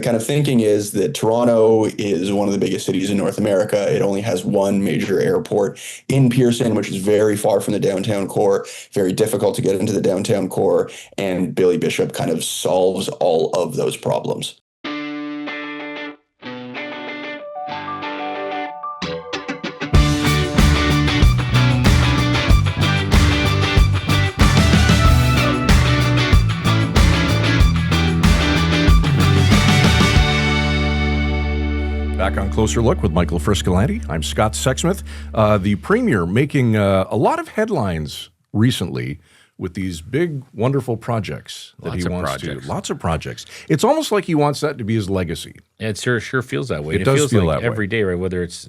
kind of thinking is that Toronto is one of the biggest cities in North America. It only has one major airport in Pearson, which is very far from the downtown core, very difficult to get into the downtown core, and Billy Bishop kind of solves all of those problems. Back on Closer Look with Michael Friscolanti. I'm Scott Sexsmith. The Premier making a lot of headlines recently with these big, wonderful projects that he wants to. Lots of projects. It's almost like he wants that to be his legacy. It sure feels that way. It does feels feel like that every way. day, right? Whether it's,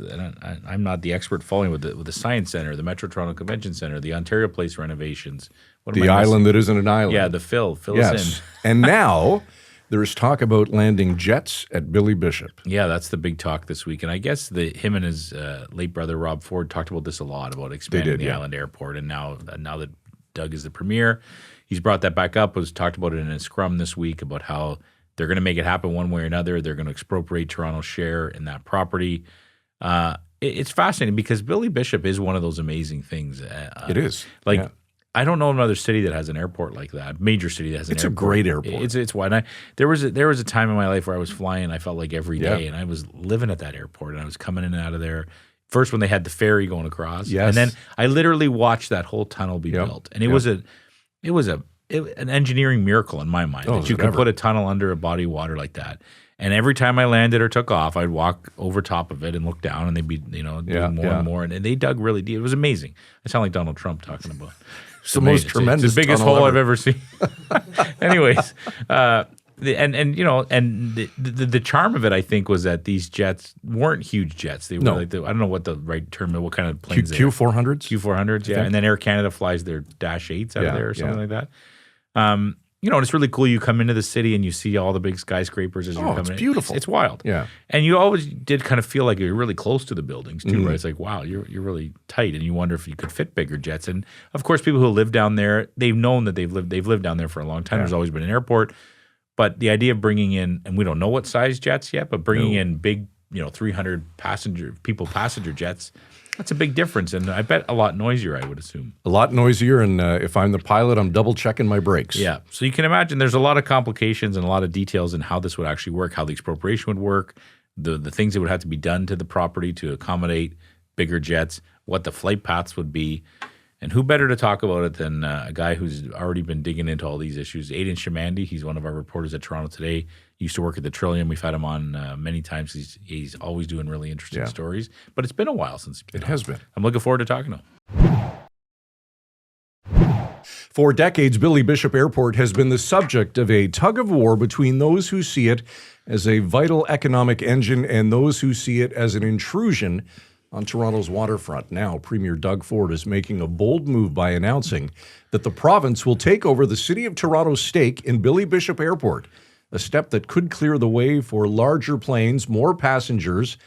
I'm not the expert following with the Science Center, the Metro Toronto Convention Center, the Ontario Place renovations. The island that isn't an island. Yeah, the fill Yes. us in. And now there's talk about landing jets at Billy Bishop. Yeah, that's the big talk this week. And I guess him and his late brother, Rob Ford, talked about this a lot, about expanding the island airport. And now that Doug is the premier, he's brought that back up, was talked about it in a scrum this week about how they're going to make it happen one way or another. They're going to expropriate Toronto's share in that property. It's fascinating because Billy Bishop is one of those amazing things. It is. I don't know another city that has an airport like that, major city that has an airport. It's a great airport. It's wide. There was a time in my life where I was flying, I felt like every day, and I was living at that airport, and I was coming in and out of there. First when they had the ferry going across, and then I literally watched that whole tunnel be built, and it was an engineering miracle in my mind that you could put a tunnel under a body of water like that. And every time I landed or took off, I'd walk over top of it and look down, and they'd be doing more and more, and they dug really deep. It was amazing. I sound like Donald Trump talking about. It's the most tremendous, it's the biggest hole I've ever seen. Anyways, the charm of it, I think, was that these jets weren't huge jets. They were I don't know what the right term, what kind of planes Q400s? Q400s, yeah. And then Air Canada flies their Dash 8s out of there or something like that. And it's really cool. You come into the city and you see all the big skyscrapers as you're coming in. It's beautiful. It's wild. Yeah. And you always did kind of feel like you're really close to the buildings too, right? It's like, wow, you're really tight, and you wonder if you could fit bigger jets. And of course, people who live down there, they've known that they've lived down there for a long time. There's always been an airport. But the idea of bringing in, and we don't know what size jets yet, but bringing in big, 300 passenger jets, that's a big difference, and I bet a lot noisier, I would assume. A lot noisier, and if I'm the pilot, I'm double-checking my brakes. Yeah, so you can imagine there's a lot of complications and a lot of details in how this would actually work, how the expropriation would work, the things that would have to be done to the property to accommodate bigger jets, what the flight paths would be. And who better to talk about it than a guy who's already been digging into all these issues, Aidan Chamandy. He's one of our reporters at Toronto Today. He used to work at the Trillium. We've had him on many times. He's always doing really interesting stories. But it's been a while since he's been on. It has been. I'm looking forward to talking to him. For decades, Billy Bishop Airport has been the subject of a tug-of-war between those who see it as a vital economic engine and those who see it as an intrusion on Toronto's waterfront. Now, Premier Doug Ford is making a bold move by announcing that the province will take over the City of Toronto's stake in Billy Bishop Airport, a step that could clear the way for larger planes, more passengers,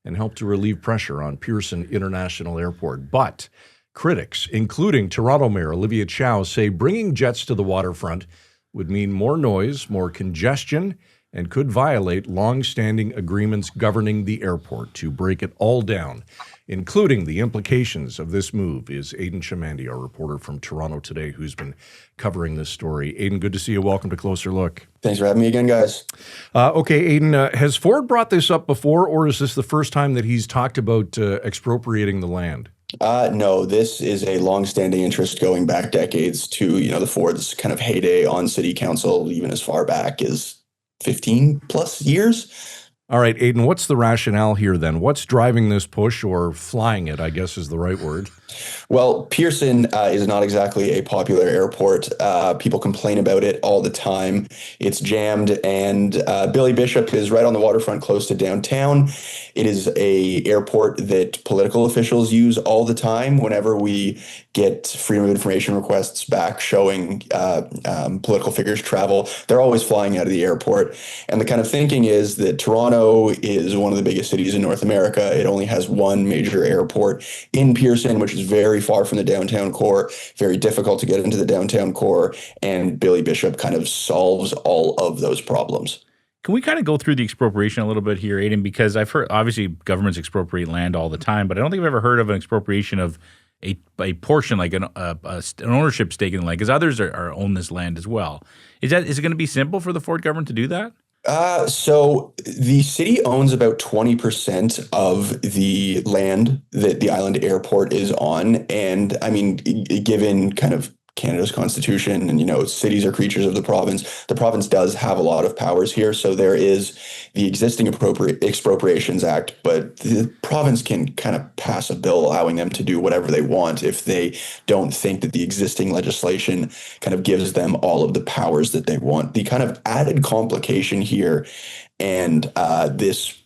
and help to relieve pressure on Pearson International Airport. But critics, including Toronto Mayor Olivia Chow, say bringing jets to the waterfront would mean more noise, more congestion, and could violate long-standing agreements governing the airport. To break it all down, including the implications of this move, is Aidan Chamandy, our reporter from Toronto Today, who's been covering this story. Aidan, good to see you. Welcome to Closer Look. Thanks for having me again, guys. Okay, Aidan, has Ford brought this up before, or is this the first time that he's talked about expropriating the land? No, this is a long-standing interest going back decades to, the Ford's kind of heyday on city council, even as far back as 15 plus years. All right, Aidan, what's the rationale here then? What's driving this push, or flying it, I guess is the right word? Well, Pearson is not exactly a popular airport. People complain about it all the time. It's jammed, and Billy Bishop is right on the waterfront close to downtown. It is a airport that political officials use all the time whenever we get freedom of information requests back showing political figures travel. They're always flying out of the airport. And the kind of thinking is that Toronto is one of the biggest cities in North America. It only has one major airport in Pearson, which is very far from the downtown core, very difficult to get into the downtown core, and Billy Bishop kind of solves all of those problems. Can we kind of go through the expropriation a little bit here, Aidan? Because I've heard, obviously, governments expropriate land all the time, but I don't think I've ever heard of an expropriation of a portion, like an ownership stake in the land, because others are own this land as well. Is it going to be simple for the Ford government to do that? So the city owns about 20% of the land that the island airport is on. And I mean, given kind of Canada's constitution and, cities are creatures of the province does have a lot of powers here. So there is the existing Expropriations Act, but the province can kind of pass a bill allowing them to do whatever they want if they don't think that the existing legislation kind of gives them all of the powers that they want. The kind of added complication here, and this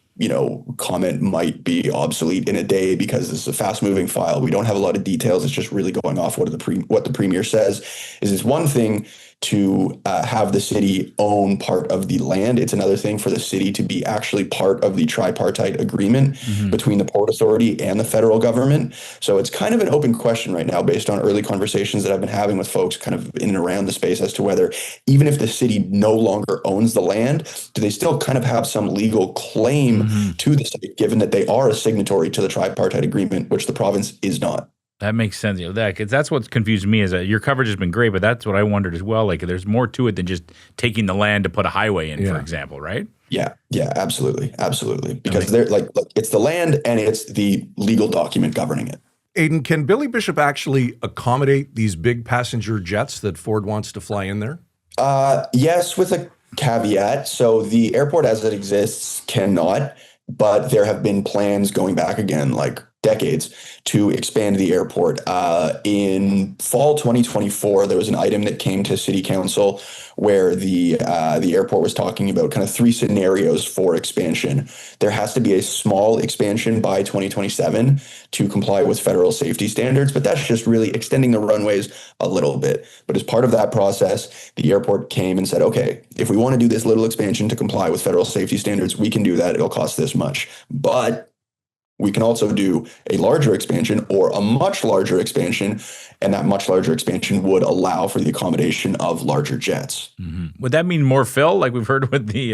comment might be obsolete in a day because this is a fast-moving file. We don't have a lot of details. It's just really going off what the premier says. Is it's one thing to have the city own part of the land. It's another thing for the city to be actually part of the tripartite agreement between the Port Authority and the federal government. So it's kind of an open question right now based on early conversations that I've been having with folks kind of in and around the space as to whether even if the city no longer owns the land, do they still kind of have some legal claim to the state, given that they are a signatory to the tripartite agreement, which the province is not. That makes sense. That's what's confused me is that your coverage has been great, but that's what I wondered as well. Like, there's more to it than just taking the land to put a highway in, for example, right? Yeah, absolutely. Because they're like, it's the land and it's the legal document governing it. Aidan, can Billy Bishop actually accommodate these big passenger jets that Ford wants to fly in there? Yes, with a caveat. So the airport as it exists cannot, but there have been plans going back again, like decades, to expand the airport. In fall 2024, there was an item that came to City Council where the airport was talking about kind of three scenarios for expansion. There has to be a small expansion by 2027 to comply with federal safety standards, but that's just really extending the runways a little bit. But as part of that process, the airport came and said, okay, if we want to do this little expansion to comply with federal safety standards, we can do that. It'll cost this much. But we can also do a larger expansion or a much larger expansion, and that much larger expansion would allow for the accommodation of larger jets. Would that mean more fill, like we've heard with the,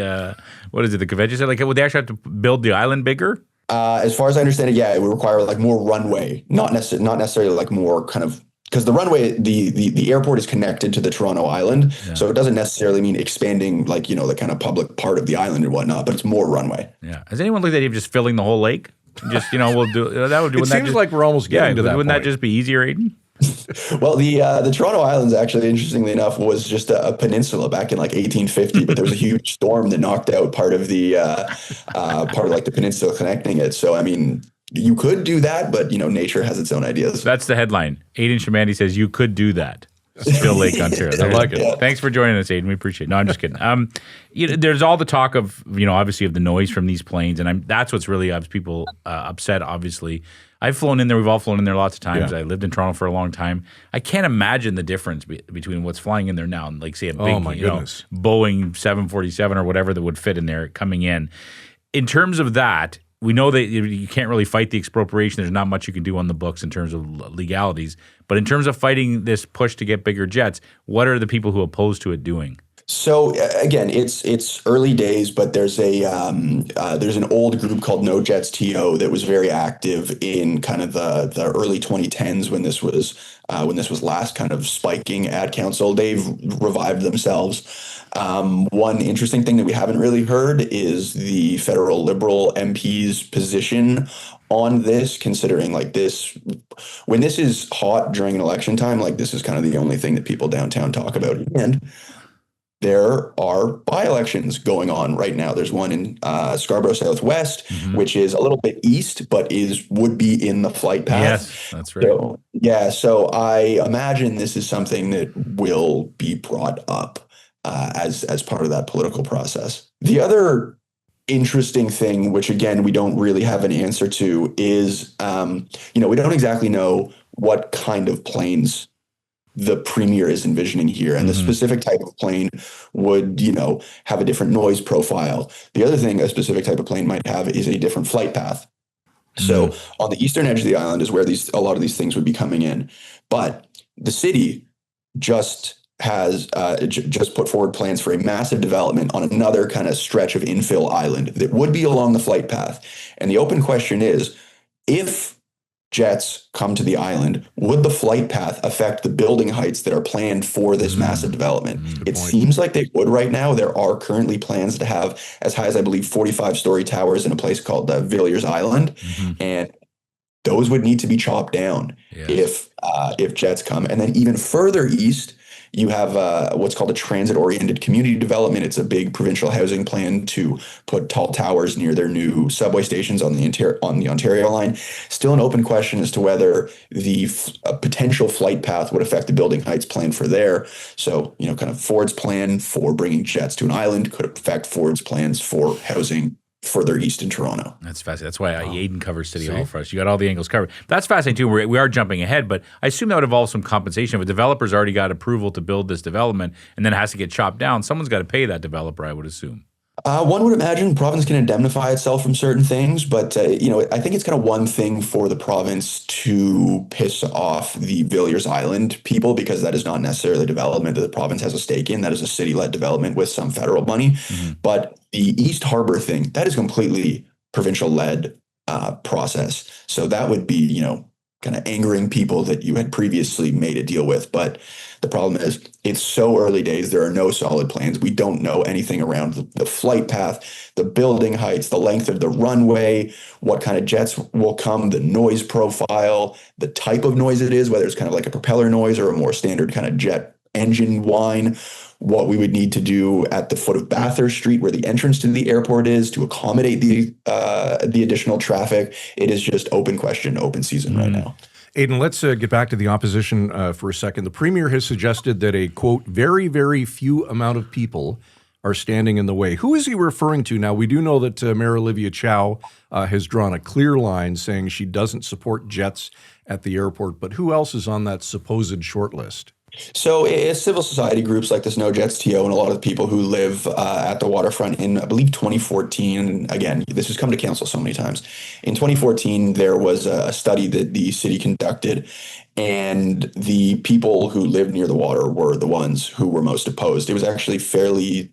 the convention center? Like, would they actually have to build the island bigger? As far as I understand it, yeah, it would require like more runway, not necessarily like more kind of, because the runway, the airport is connected to the Toronto island, so it doesn't necessarily mean expanding like, the kind of public part of the island and whatnot, but it's more runway. Yeah. Has anyone looked at it just filling the whole lake? Just, we'll do that. Would do. It seems like we're almost getting to that. Wouldn't that just be easier, Aidan? Well, the Toronto Islands actually, interestingly enough, was just a peninsula back in like 1850, but there was a huge storm that knocked out part of the like the peninsula connecting it. So, I mean, you could do that, but nature has its own ideas. That's the headline. Aidan Chamandy says you could do that. Still Lake, Ontario. I like it. Yeah. Thanks for joining us, Aidan. We appreciate it. No, I'm just kidding. There's all the talk of, obviously of the noise from these planes, and that's what's really has people upset, obviously. I've flown in there. We've all flown in there lots of times. Yeah. I lived in Toronto for a long time. I can't imagine the difference between what's flying in there now and, like, say, a big Boeing 747 or whatever that would fit in there coming in. In terms of that, we know that you can't really fight the expropriation. There's not much you can do on the books in terms of legalities. But in terms of fighting this push to get bigger jets, what are the people who oppose to it doing? So again, it's early days, but there's an old group called No Jets TO that was very active in kind of the early 2010s when this was last kind of spiking at council. They've revived themselves. One interesting thing that we haven't really heard is the federal Liberal MP's position on this, considering like this, when this is hot during an election time, like this is kind of the only thing that people downtown talk about. And there are by-elections going on right now. There's one in Scarborough Southwest, which is a little bit east, but would be in the flight path. Yes, that's right. So I imagine this is something that will be brought up as part of that political process. The other interesting thing, which again we don't really have an answer to, is we don't exactly know what kind of planes the premier is envisioning here, and the specific type of plane would have a different noise profile. The other thing a specific type of plane might have is a different flight path. So on the eastern edge of the island is where a lot of these things would be coming in, but the city just has just put forward plans for a massive development on another kind of stretch of infill island that would be along the flight path. And the open question is, if jets come to the island, would the flight path affect the building heights that are planned for this massive development? It seems like they would right now. There are currently plans to have as high as, I believe, 45-story towers in a place called Villiers Island. And those would need to be chopped down if jets come. And then even further east, you have what's called a transit-oriented community development. It's a big provincial housing plan to put tall towers near their new subway stations on the Ontario line. Still an open question as to whether the potential flight path would affect the building heights planned for there. So, kind of Ford's plan for bringing jets to an island could affect Ford's plans for housing further east in Toronto. That's fascinating. That's why Aidan covers City Hall for us. You got all the angles covered. That's fascinating too. We are jumping ahead, but I assume that would involve some compensation. If a developer's already got approval to build this development and then it has to get chopped down, someone's got to pay that developer, I would assume. One would imagine the province can indemnify itself from certain things, but I think it's kind of one thing for the province to piss off the Villiers Island people, because that is not necessarily development that the province has a stake in. That is a city-led development with some federal money. But the East Harbor thing, that is completely provincial-led process. So that would be, kind of angering people that you had previously made a deal with. But the problem is it's so early days. There are no solid plans. We don't know anything around the flight path, the building heights, the length of the runway, what kind of jets will come, the noise profile, the type of noise it is, whether it's kind of like a propeller noise or a more standard kind of jet engine whine, what we would need to do at the foot of Bathurst Street, where the entrance to the airport is, to accommodate the additional traffic. It is just open question, open season right now. Aidan, let's get back to the opposition for a second. The Premier has suggested that a, quote, very, very few amount of people are standing in the way. Who is he referring to? Now, we do know that Mayor Chow has drawn a clear line saying she doesn't support jets at the airport, but who else is on that supposed short list? So it's civil society groups like the Snow Jets TO and a lot of the people who live at the waterfront in, I believe, 2014. And again, this has come to council so many times. In 2014, there was a study that the city conducted, and the people who lived near the water were the ones who were most opposed. It was actually fairly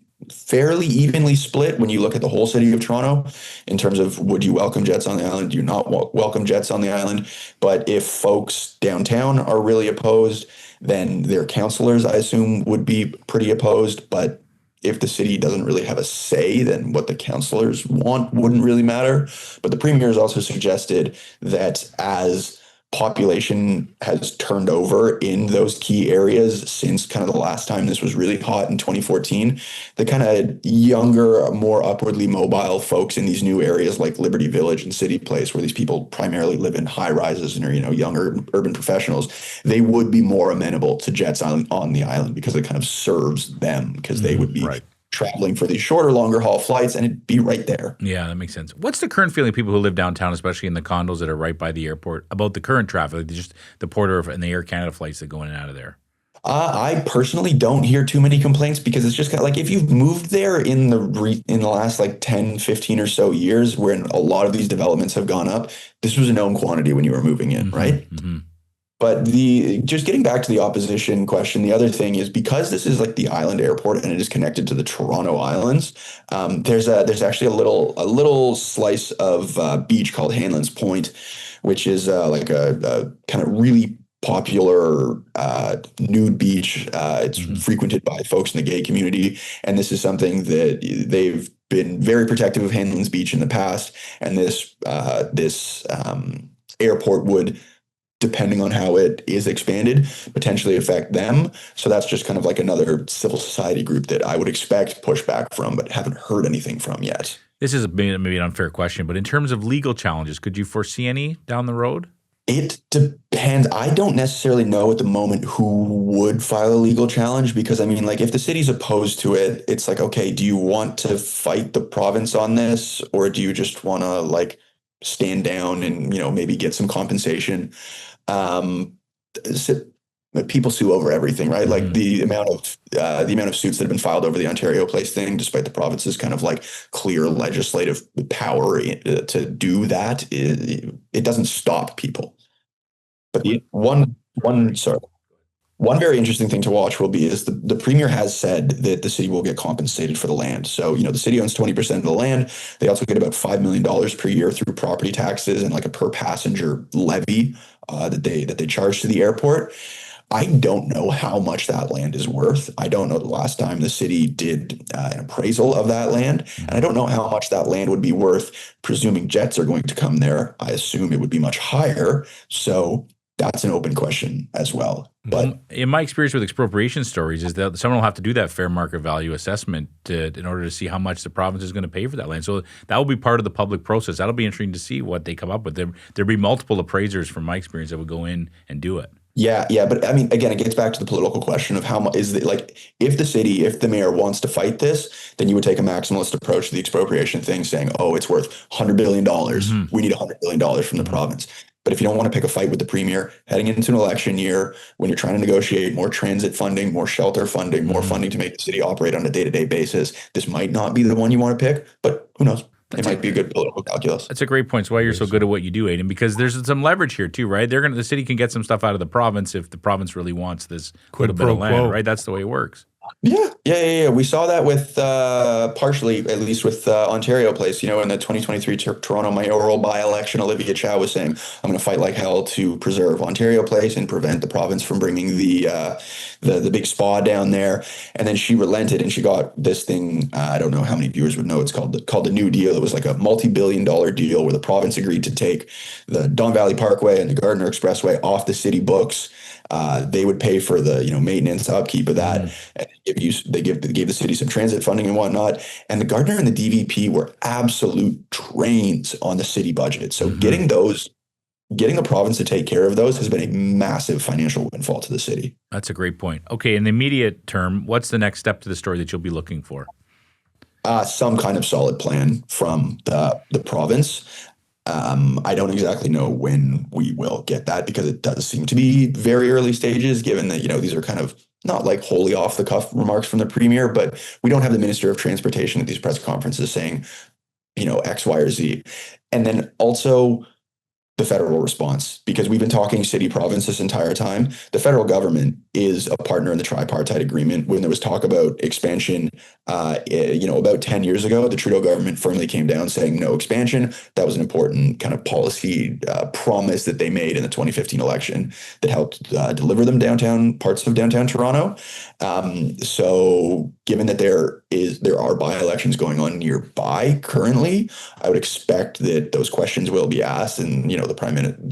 evenly split when you look at the whole city of Toronto in terms of, would you welcome jets on the island? Do you not welcome jets on the island? But if folks downtown are really opposed, then their councillors, I assume, would be pretty opposed. But if the city doesn't really have a say, then what the councillors want wouldn't really matter. But the Premier has also suggested that as population has turned over in those key areas since kind of the last time this was really hot in 2014, the kind of younger, more upwardly mobile folks in these new areas like Liberty Village and City Place, where these people primarily live in high rises and are, younger urban professionals, they would be more amenable to jets on the island because it kind of serves them, because they would be traveling for these shorter, longer haul flights, and it'd be right there. Yeah, that makes sense. What's the current feeling of people who live downtown, especially in the condos that are right by the airport, about the current traffic, just the Porter and the Air Canada flights that go in and out of there? I personally don't hear too many complaints, because it's just kind of like, if you've moved there in the last like 10, 15 or so years, when a lot of these developments have gone up, this was a known quantity when you were moving in, right? But just getting back to the opposition question, the other thing is, because this is like the island airport and it is connected to the Toronto Islands, there's actually a little slice of beach called Hanlan's Point, which is like a kind of really popular nude beach. It's frequented by folks in the gay community, and this is something that they've been very protective of Hanlan's Beach in the past, and this airport would, depending on how it is expanded, potentially affect them. So that's just kind of like another civil society group that I would expect pushback from, but haven't heard anything from yet. This is maybe an unfair question, but in terms of legal challenges, could you foresee any down the road? It depends. I don't necessarily know at the moment who would file a legal challenge, because I mean, like, if the city's opposed to it, it's like, okay, do you want to fight the province on this, or do you just want to like stand down and, maybe get some compensation? People sue over everything, right? Like the amount of suits that have been filed over the Ontario Place thing, despite the province's kind of like clear legislative power to do that, it doesn't stop people. But sorry. One very interesting thing to watch will be is the premier has said that the city will get compensated for the land. So, the city owns 20% of the land. They also get about $5 million per year through property taxes and like a per passenger levy that they charge to the airport. I don't know how much that land is worth. I don't know the last time the city did an appraisal of that land. And I don't know how much that land would be worth, presuming jets are going to come there. I assume it would be much higher. So that's an open question as well. But in my experience with expropriation stories is that someone will have to do that fair market value assessment in order to see how much the province is going to pay for that land. So that will be part of the public process. That'll be interesting to see what they come up with. There'll be multiple appraisers from my experience that would go in and do it. yeah, but I mean, again, it gets back to the political question of how much is it like if the mayor wants to fight this, then you would take a maximalist approach to the expropriation thing, saying, oh, it's worth $100 billion. We need $100 billion from the province. But if you don't want to pick a fight with the premier heading into an election year, when you're trying to negotiate more transit funding, more shelter funding, more funding to make the city operate on a day-to-day basis, this might not be the one you want to pick, but who knows? It might be a good political calculus. That's a great point. It's why you're so good at what you do, Aidan, because there's some leverage here too, right? The city can get some stuff out of the province if the province really wants this little bit of land, right? That's the way it works. Yeah. We saw that with partially, at least with Ontario Place. In the 2023 Toronto mayoral by-election, Olivia Chow was saying, "I'm going to fight like hell to preserve Ontario Place and prevent the province from bringing the big spa down there." And then she relented and she got this thing. I don't know how many viewers would know. It's called the New Deal. It was like a multi-billion-dollar deal where the province agreed to take the Don Valley Parkway and the Gardiner Expressway off the city books. They would pay for the maintenance, upkeep of that. And they gave the city some transit funding and whatnot. And the Gardiner and the DVP were absolute drains on the city budget. So getting the province to take care of those has been a massive financial windfall to the city. That's a great point. Okay, in the immediate term, what's the next step to the story that you'll be looking for? Some kind of solid plan from the province. I don't exactly know when we will get that because it does seem to be very early stages, given that, these are kind of not like wholly off the cuff remarks from the premier, but we don't have the Minister of Transportation at these press conferences saying, X, Y, or Z. And then also the federal response, because we've been talking city province this entire time. The federal government is a partner in the tripartite agreement. When there was talk about expansion, about 10 years ago, the Trudeau government firmly came down saying no expansion. That was an important kind of policy promise that they made in the 2015 election that helped deliver them parts of downtown Toronto. So given that there are by-elections going on nearby currently, I would expect that those questions will be asked, and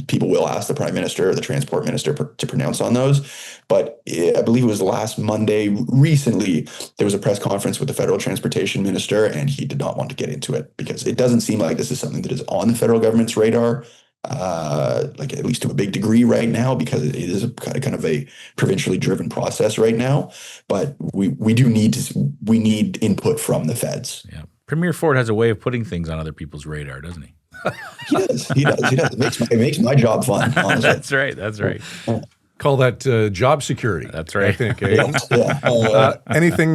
people will ask the Prime Minister or the Transport Minister to pronounce on those. But I believe it was last Monday, recently, there was a press conference with the Federal Transportation Minister, and he did not want to get into it because it doesn't seem like this is something that is on the federal government's radar, like at least to a big degree right now, because it is a kind of a provincially driven process right now. But we need input from the feds. Yeah, Premier Ford has a way of putting things on other people's radar, doesn't he? He does. It makes my job fun, honestly. That's right. Call that job security. That's right. I think. Anything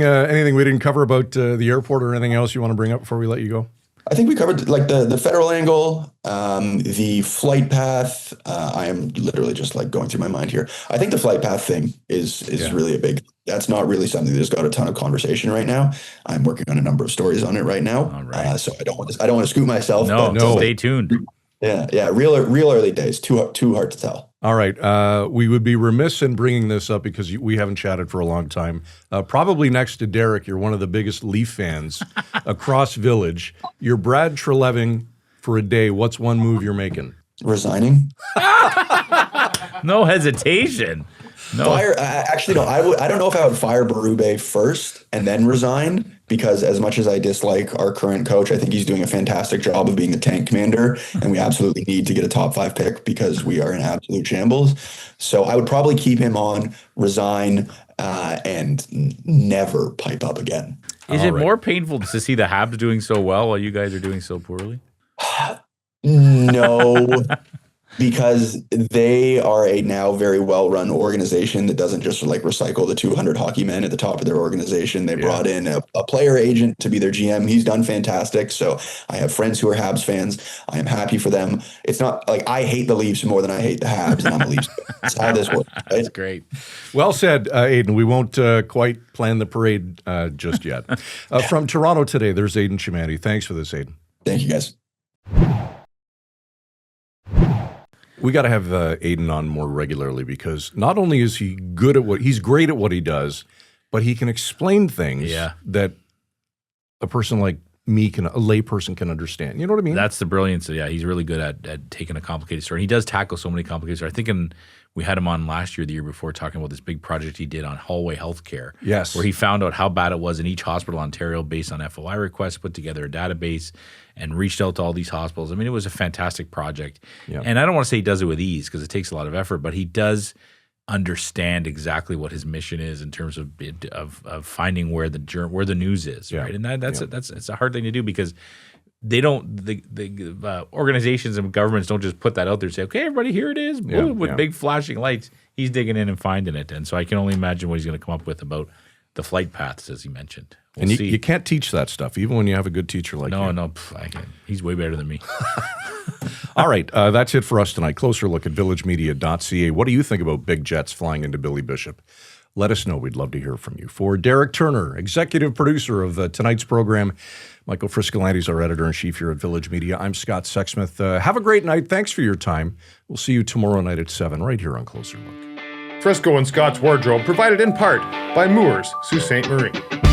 we didn't cover about the airport or anything else you want to bring up before we let you go? I think we covered like the federal angle, the flight path. I am literally just like going through my mind here. I think the flight path thing is really that's not really something that's got a ton of conversation right now. I'm working on a number of stories on it right now. All right. So I don't want to scoop myself. No, stay tuned. Yeah. Real early days. Too hard to tell. All right. We would be remiss in bringing this up because we haven't chatted for a long time. Probably next to Derek, you're one of the biggest Leaf fans across Village. You're Brad Treleving for a day. What's one move you're making? Resigning. No hesitation. No. Actually, no. I don't know if I would fire Berube first and then resign, because as much as I dislike our current coach, I think he's doing a fantastic job of being the tank commander, and we absolutely need to get a top 5 pick because we are in absolute shambles. So I would probably keep him on, resign, and never pipe up again. Is it more painful to see the Habs doing so well while you guys are doing so poorly? No. because they are a now very well-run organization that doesn't just like recycle the 200 hockey men at the top of their organization. They brought in a player agent to be their GM. He's done fantastic. So I have friends who are Habs fans. I am happy for them. It's not like I hate the Leafs more than I hate the Habs, and I'm a Leafs fan. That's how this works. Right? That's great. Well said, Aidan. We won't quite plan the parade just yet. From Toronto Today, there's Aidan Chamandy. Thanks for this, Aidan. Thank you, guys. We got to have Aidan on more regularly because not only is he good at he's great at what he does, but he can explain things that a person like me a layperson can understand. You know what I mean? That's the brilliance. Yeah, he's really good at taking a complicated story. And he does tackle so many complicated stories. I think we had him on last year, the year before, talking about this big project he did on hallway healthcare. Yes. Where he found out how bad it was in each hospital in Ontario based on FOI requests, put together a database, and reached out to all these hospitals. I mean, it was a fantastic project. Yeah. And I don't want to say he does it with ease because it takes a lot of effort, but he does understand exactly what his mission is in terms of finding where the news is, right? And that's a hard thing to do because they don't the organizations and governments don't just put that out there and say, okay, everybody, here it is, boom, with big flashing lights. He's digging in and finding it, and so I can only imagine what he's going to come up with about the flight paths, as he mentioned. We'll see. You can't teach that stuff, even when you have a good teacher like you. No, he's way better than me. All right, that's it for us tonight. Closer look at villagemedia.ca. What do you think about big jets flying into Billy Bishop? Let us know. We'd love to hear from you. For Derek Turner, executive producer of tonight's program, Michael Friscolanti is our editor-in-chief here at Village Media. I'm Scott Sexsmith. Have a great night. Thanks for your time. We'll see you tomorrow night at 7 right here on Closer Look. Frisco and Scott's Wardrobe provided in part by Moores, Sault Ste. Marie.